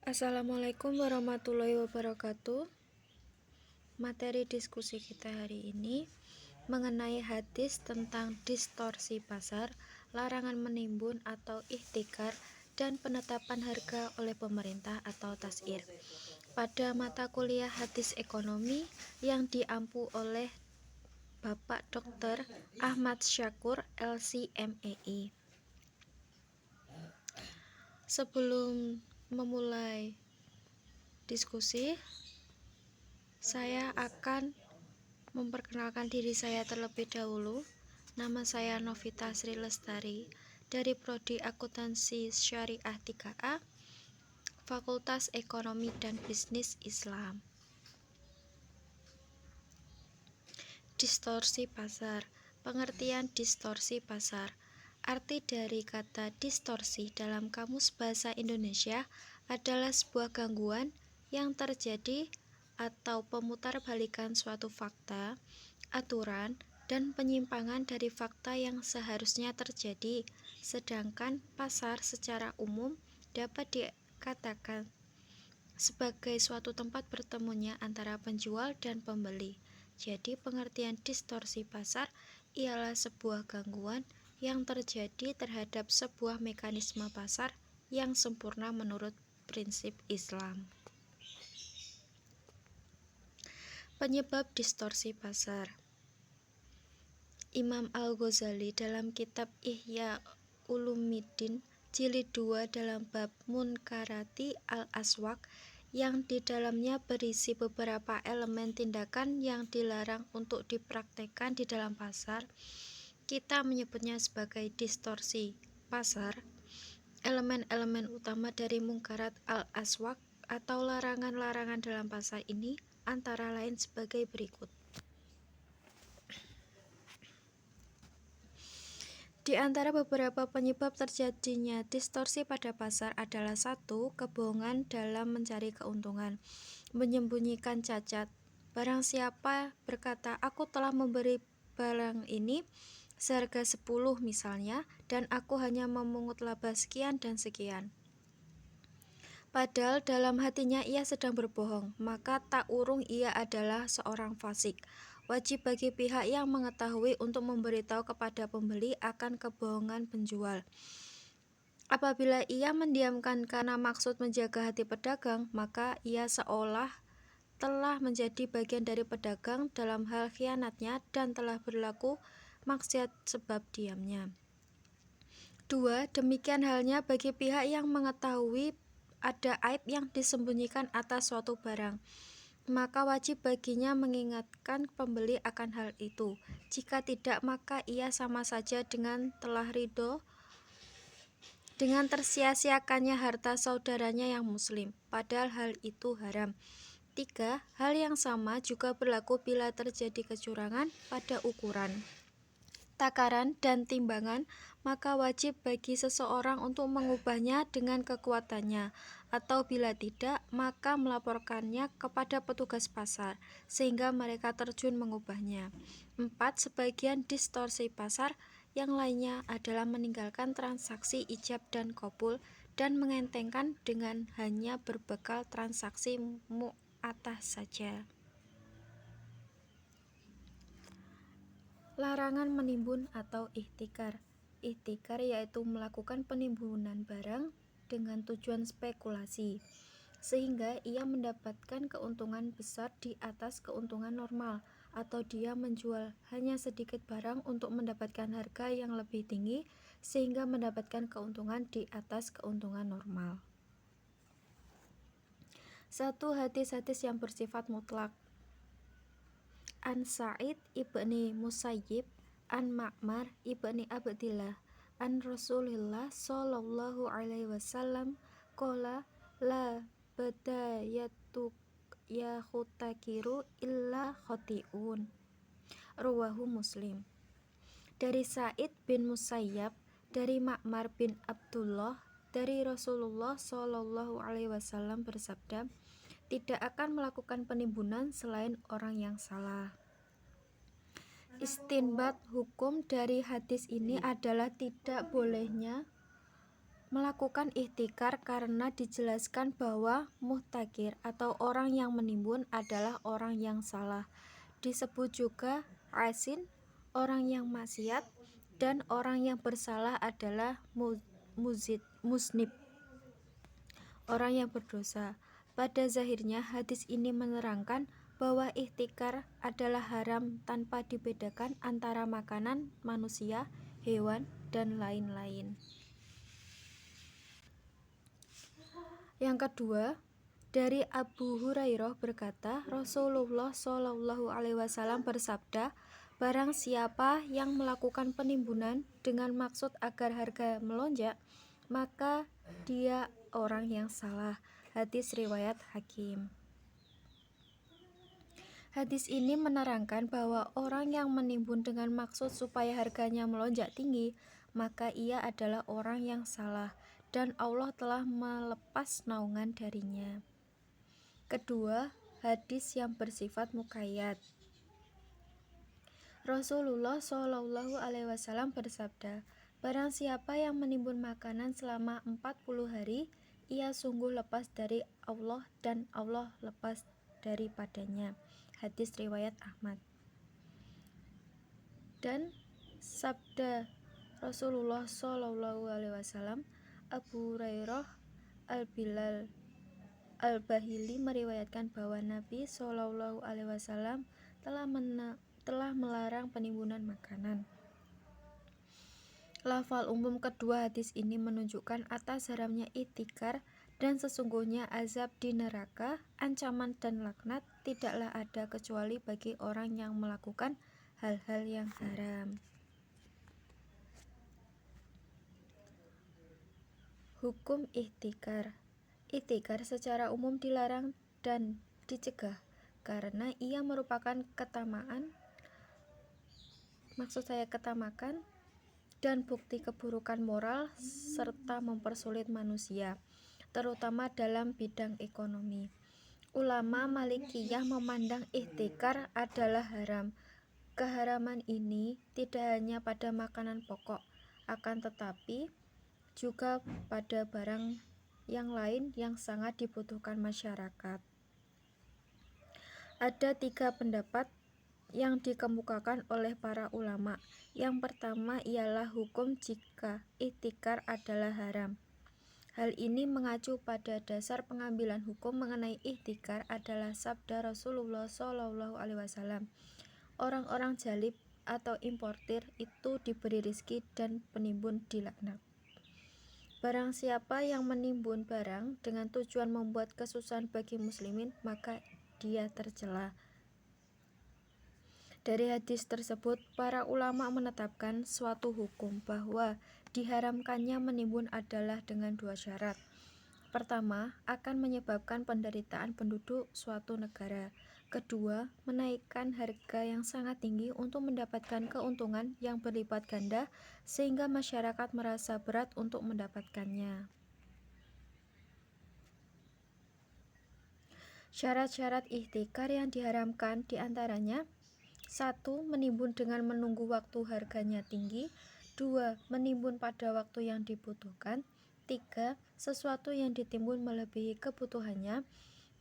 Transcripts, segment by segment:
Assalamualaikum warahmatullahi wabarakatuh. Materi diskusi kita hari ini mengenai hadis tentang distorsi pasar, larangan menimbun atau ihtikar, dan penetapan harga oleh pemerintah atau tas'ir pada mata kuliah hadis ekonomi yang diampu oleh Bapak Dr. Ahmad Syakur LC.MEI. Sebelum memulai diskusi, saya akan memperkenalkan diri saya terlebih dahulu. Nama saya Novita Sri Lestari dari Prodi Akuntansi Syariah 3A, Fakultas Ekonomi dan Bisnis Islam. Distorsi pasar. Pengertian distorsi pasar. Arti dari kata distorsi dalam Kamus Bahasa Indonesia adalah sebuah gangguan yang terjadi atau pemutarbalikan suatu fakta, aturan, dan penyimpangan dari fakta yang seharusnya terjadi, sedangkan pasar secara umum dapat dikatakan sebagai suatu tempat bertemunya antara penjual dan pembeli. Jadi pengertian distorsi pasar ialah sebuah gangguan yang terjadi terhadap sebuah mekanisme pasar yang sempurna menurut prinsip Islam. Penyebab distorsi pasar. Imam Al-Ghazali dalam kitab Ihya Ulumiddin jilid 2 dalam bab Munkarati Al-Aswaq yang di dalamnya berisi beberapa elemen tindakan yang dilarang untuk dipraktekkan di dalam pasar, kita menyebutnya sebagai distorsi pasar. Elemen-elemen utama dari Munkarat Al-Aswaq atau larangan-larangan dalam pasar ini antara lain sebagai berikut. Di antara beberapa penyebab terjadinya distorsi pada pasar adalah 1. Kebohongan dalam mencari keuntungan, menyembunyikan cacat. Barang siapa berkata, aku telah memberi barang ini seharga 10 misalnya, dan aku hanya memungut laba sekian dan sekian. Padahal dalam hatinya ia sedang berbohong, maka tak urung ia adalah seorang fasik. Wajib bagi pihak yang mengetahui untuk memberitahu kepada pembeli akan kebohongan penjual. Apabila ia mendiamkan karena maksud menjaga hati pedagang, maka ia seolah telah menjadi bagian dari pedagang dalam hal khianatnya dan telah berlaku maksiat sebab diamnya. 2. Demikian halnya bagi pihak yang mengetahui ada aib yang disembunyikan atas suatu barang, maka wajib baginya mengingatkan pembeli akan hal itu. Jika tidak, maka ia sama saja dengan telah ridho dengan tersia-siakannya harta saudaranya yang muslim, padahal hal itu haram. 3. Hal yang sama juga berlaku bila terjadi kecurangan pada ukuran, takaran, dan timbangan, maka wajib bagi seseorang untuk mengubahnya dengan kekuatannya, atau bila tidak, maka melaporkannya kepada petugas pasar, sehingga mereka terjun mengubahnya. 4. Sebagian distorsi pasar yang lainnya adalah meninggalkan transaksi ijab dan qabul dan mengentengkan dengan hanya berbekal transaksi mu'athah saja. Larangan menimbun atau ihtikar. Ihtikar yaitu melakukan penimbunan barang dengan tujuan spekulasi, sehingga ia mendapatkan keuntungan besar di atas keuntungan normal, atau dia menjual hanya sedikit barang untuk mendapatkan harga yang lebih tinggi, sehingga mendapatkan keuntungan di atas keuntungan normal. 1. Hadis-hadis yang bersifat mutlak. An Sa'id ibni Musayyib, an Ma'mar ibni Abdillah, an Rasulillah sallallahu alaihi wasallam qala la badayatu ya khutakiru illa khoti'un. Ruwahu Muslim. Dari Sa'id bin Musayyab, dari Ma'mar bin Abdullah, dari Rasulullah sallallahu alaihi wasallam bersabda, tidak akan melakukan penimbunan selain orang yang salah. Istinbat hukum dari hadis ini adalah tidak bolehnya Melakukan ihtikar karena dijelaskan bahwa muhtakir atau orang yang menimbun adalah orang yang salah. Disebut juga asin, orang yang maksiat, dan orang yang bersalah adalah muznib, orang yang berdosa. Pada zahirnya hadis ini menerangkan bahwa ihtikar adalah haram tanpa dibedakan antara makanan manusia, hewan, dan lain-lain. Yang kedua, dari Abu Hurairah berkata, Rasulullah Shallallahu Alaihi Wasallam bersabda, barang siapa yang melakukan penimbunan dengan maksud agar harga melonjak, maka dia orang yang salah. Hadis riwayat Hakim. Hadis ini menerangkan bahwa orang yang menimbun dengan maksud supaya harganya melonjak tinggi, maka ia adalah orang yang salah, dan Allah telah melepas naungan darinya. Kedua, hadis yang bersifat muqayyad. Rasulullah Shallallahu Alaihi Wasallam bersabda, barang siapa yang menimbun makanan selama 40 hari, ia sungguh lepas dari Allah dan Allah lepas daripadanya. Hadis riwayat Ahmad. Dan sabda Rasulullah Shallallahu Alaihi Wasallam, Abu Hurairah Al-Bilal Al-Bahili meriwayatkan bahwa Nabi Shallallahu Alaihi Wasallam telah melarang penimbunan makanan. Lafal umum kedua hadis ini menunjukkan atas haramnya ihtikar, dan sesungguhnya azab di neraka, ancaman dan laknat tidaklah ada kecuali bagi orang yang melakukan hal-hal yang haram. Hukum ihtikar. Ihtikar secara umum dilarang dan dicegah karena ia merupakan ketamakan dan bukti keburukan moral serta mempersulit manusia, terutama dalam bidang ekonomi. Ulama Malikiyah memandang ihtikar adalah haram. Keharaman ini tidak hanya pada makanan pokok, akan tetapi juga pada barang yang lain yang sangat dibutuhkan masyarakat. Ada 3 pendapat yang dikemukakan oleh para ulama. Yang pertama ialah hukum jika ihtikar adalah haram. Hal ini mengacu pada dasar pengambilan hukum mengenai ihtikar adalah sabda Rasulullah Shallallahu Alaihi Wasallam. Orang-orang jalib atau importir itu diberi rizki dan penimbun dilaknat. Barang siapa yang menimbun barang dengan tujuan membuat kesusahan bagi muslimin, maka dia tercela. Dari hadis tersebut, para ulama menetapkan suatu hukum bahwa diharamkannya menimbun adalah dengan 2 syarat. Pertama, akan menyebabkan penderitaan penduduk suatu negara. Kedua, menaikkan harga yang sangat tinggi untuk mendapatkan keuntungan yang berlipat ganda sehingga masyarakat merasa berat untuk mendapatkannya. Syarat-syarat ihtikar yang diharamkan diantaranya: 1. Menimbun dengan menunggu waktu harganya tinggi. 2. Menimbun pada waktu yang dibutuhkan. 3. Sesuatu yang ditimbun melebihi kebutuhannya.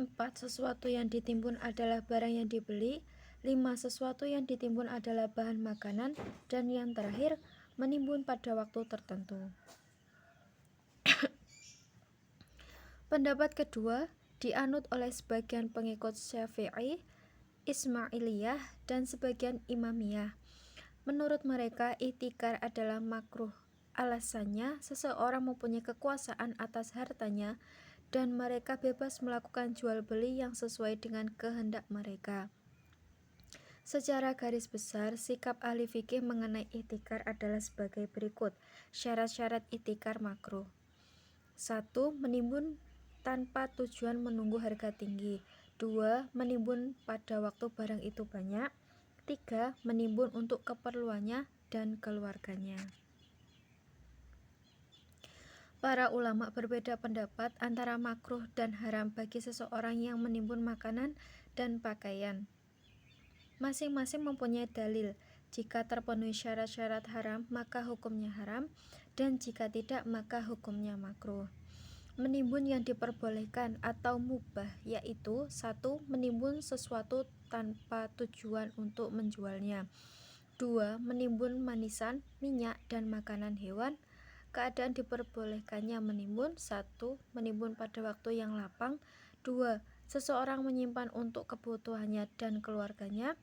4. Sesuatu yang ditimbun adalah barang yang dibeli. 5. Sesuatu yang ditimbun adalah bahan makanan. Dan yang terakhir, menimbun pada waktu tertentu. Pendapat kedua dianut oleh sebagian pengikut Syafi'i, Ismailiyah, dan sebagian Imamiyah. Menurut mereka, ihtikar adalah makruh. Alasannya, seseorang mempunyai kekuasaan atas hartanya dan mereka bebas melakukan jual beli yang sesuai dengan kehendak mereka. Secara garis besar, sikap ahli fikih mengenai ihtikar adalah sebagai berikut. Syarat-syarat ihtikar makruh. 1. Menimbun tanpa tujuan menunggu harga tinggi. 2. Menimbun pada waktu barang itu banyak. 3. Menimbun untuk keperluannya dan keluarganya. Para ulama berbeda pendapat antara makruh dan haram bagi seseorang yang menimbun makanan dan pakaian. Masing-masing mempunyai dalil. Jika terpenuhi syarat-syarat haram, maka hukumnya haram, dan jika tidak maka hukumnya makruh. Menimbun yang diperbolehkan atau mubah yaitu 1. Menimbun sesuatu tanpa tujuan untuk menjualnya. 2. Menimbun manisan, minyak, dan makanan hewan. Keadaan diperbolehkannya menimbun: 1. Menimbun pada waktu yang lapang. 2. Seseorang menyimpan untuk kebutuhannya dan keluarganya.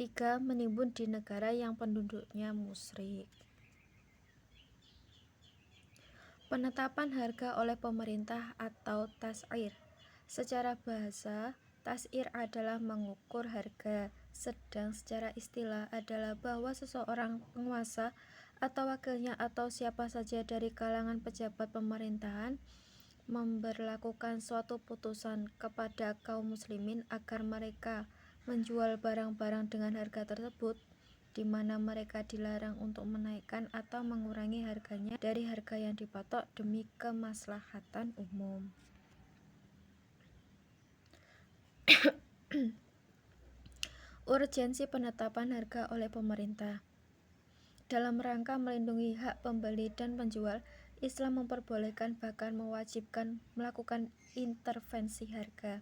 3. Menimbun di negara yang penduduknya musyrik. Penetapan harga oleh pemerintah atau tas'ir. Secara bahasa, tas'ir adalah mengukur harga, sedang secara istilah adalah bahwa seseorang penguasa atau wakilnya atau siapa saja dari kalangan pejabat pemerintahan memberlakukan suatu putusan kepada kaum muslimin agar mereka menjual barang-barang dengan harga tersebut, di mana mereka dilarang untuk menaikkan atau mengurangi harganya dari harga yang dipatok demi kemaslahatan umum. Urgensi penetapan harga oleh pemerintah. Dalam rangka melindungi hak pembeli dan penjual, Islam memperbolehkan bahkan mewajibkan melakukan intervensi harga.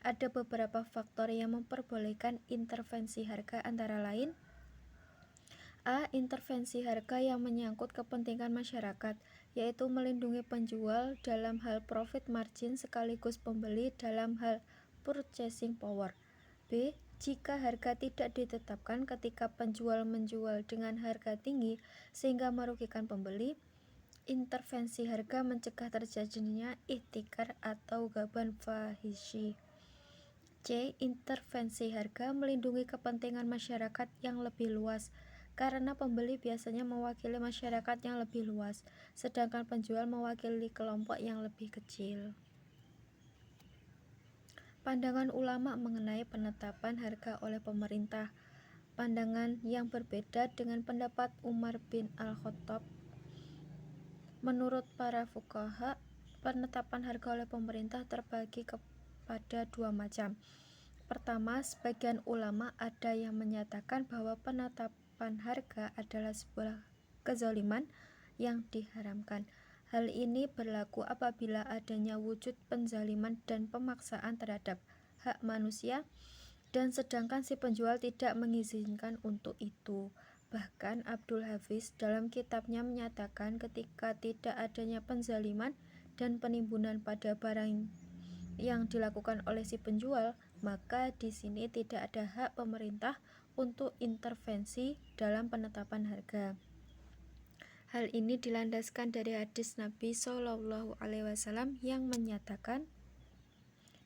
Ada beberapa faktor yang memperbolehkan intervensi harga, antara lain: A. Intervensi harga yang menyangkut kepentingan masyarakat, yaitu melindungi penjual dalam hal profit margin sekaligus pembeli dalam hal purchasing power. B. Jika harga tidak ditetapkan ketika penjual menjual dengan harga tinggi sehingga merugikan pembeli, intervensi harga mencegah terjadinya ihtikar atau gaban fahishi. C. Intervensi harga melindungi kepentingan masyarakat yang lebih luas, karena pembeli biasanya mewakili masyarakat yang lebih luas, sedangkan penjual mewakili kelompok yang lebih kecil. Pandangan ulama mengenai penetapan harga oleh pemerintah. Pandangan yang berbeda dengan pendapat Umar bin Al-Khattab. Menurut para fuqaha, penetapan harga oleh pemerintah terbagi kepada dua macam. Pertama, sebagian ulama ada yang menyatakan bahwa penetapan harga adalah sebuah kezaliman yang diharamkan. Hal ini berlaku apabila adanya wujud penzaliman dan pemaksaan terhadap hak manusia, dan sedangkan si penjual tidak mengizinkan untuk itu. Bahkan Abdul Hafiz dalam kitabnya menyatakan ketika tidak adanya penzaliman dan penimbunan pada barang yang dilakukan oleh si penjual, maka di sini tidak ada hak pemerintah untuk intervensi dalam penetapan harga. Hal ini dilandaskan dari hadis Nabi Shallallahu Alaihi Wasallam yang menyatakan,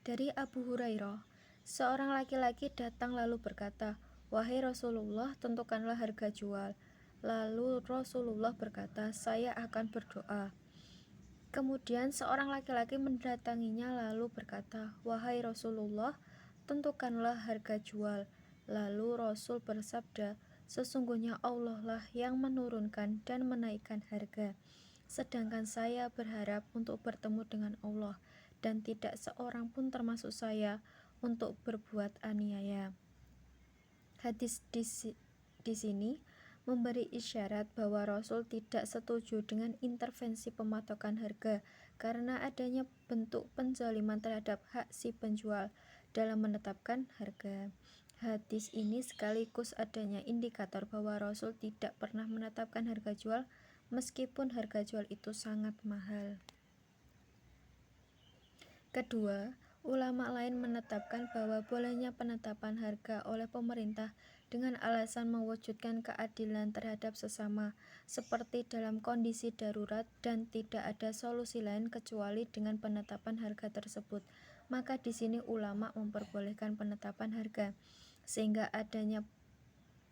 dari Abu Hurairah, seorang laki-laki datang lalu berkata, "Wahai Rasulullah, tentukanlah harga jual." Lalu Rasulullah berkata, "Saya akan berdoa." Kemudian seorang laki-laki mendatanginya lalu berkata, "Wahai Rasulullah, tentukanlah harga jual." Lalu Rasul bersabda, "Sesungguhnya Allah lah yang menurunkan dan menaikkan harga. Sedangkan saya berharap untuk bertemu dengan Allah, dan tidak seorang pun termasuk saya untuk berbuat aniaya." Hadis di sini memberi isyarat bahwa Rasul tidak setuju dengan intervensi pematokan harga karena adanya bentuk penzaliman terhadap hak si penjual dalam menetapkan harga. Hadis ini sekaligus adanya indikator bahwa Rasul tidak pernah menetapkan harga jual meskipun harga jual itu sangat mahal. Kedua, ulama lain menetapkan bahwa bolehnya penetapan harga oleh pemerintah dengan alasan mewujudkan keadilan terhadap sesama, seperti dalam kondisi darurat dan tidak ada solusi lain kecuali dengan penetapan harga tersebut. Maka di sini ulama memperbolehkan penetapan harga, sehingga adanya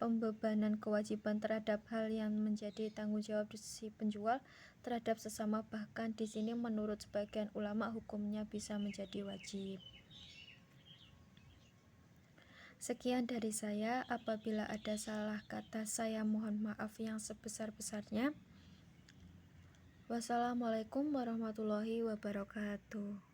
pembebanan kewajiban terhadap hal yang menjadi tanggung jawab si penjual terhadap sesama. Bahkan di sini menurut sebagian ulama hukumnya bisa menjadi wajib. Sekian dari saya. Apabila ada salah kata, saya mohon maaf yang sebesar-besarnya. Wassalamualaikum warahmatullahi wabarakatuh.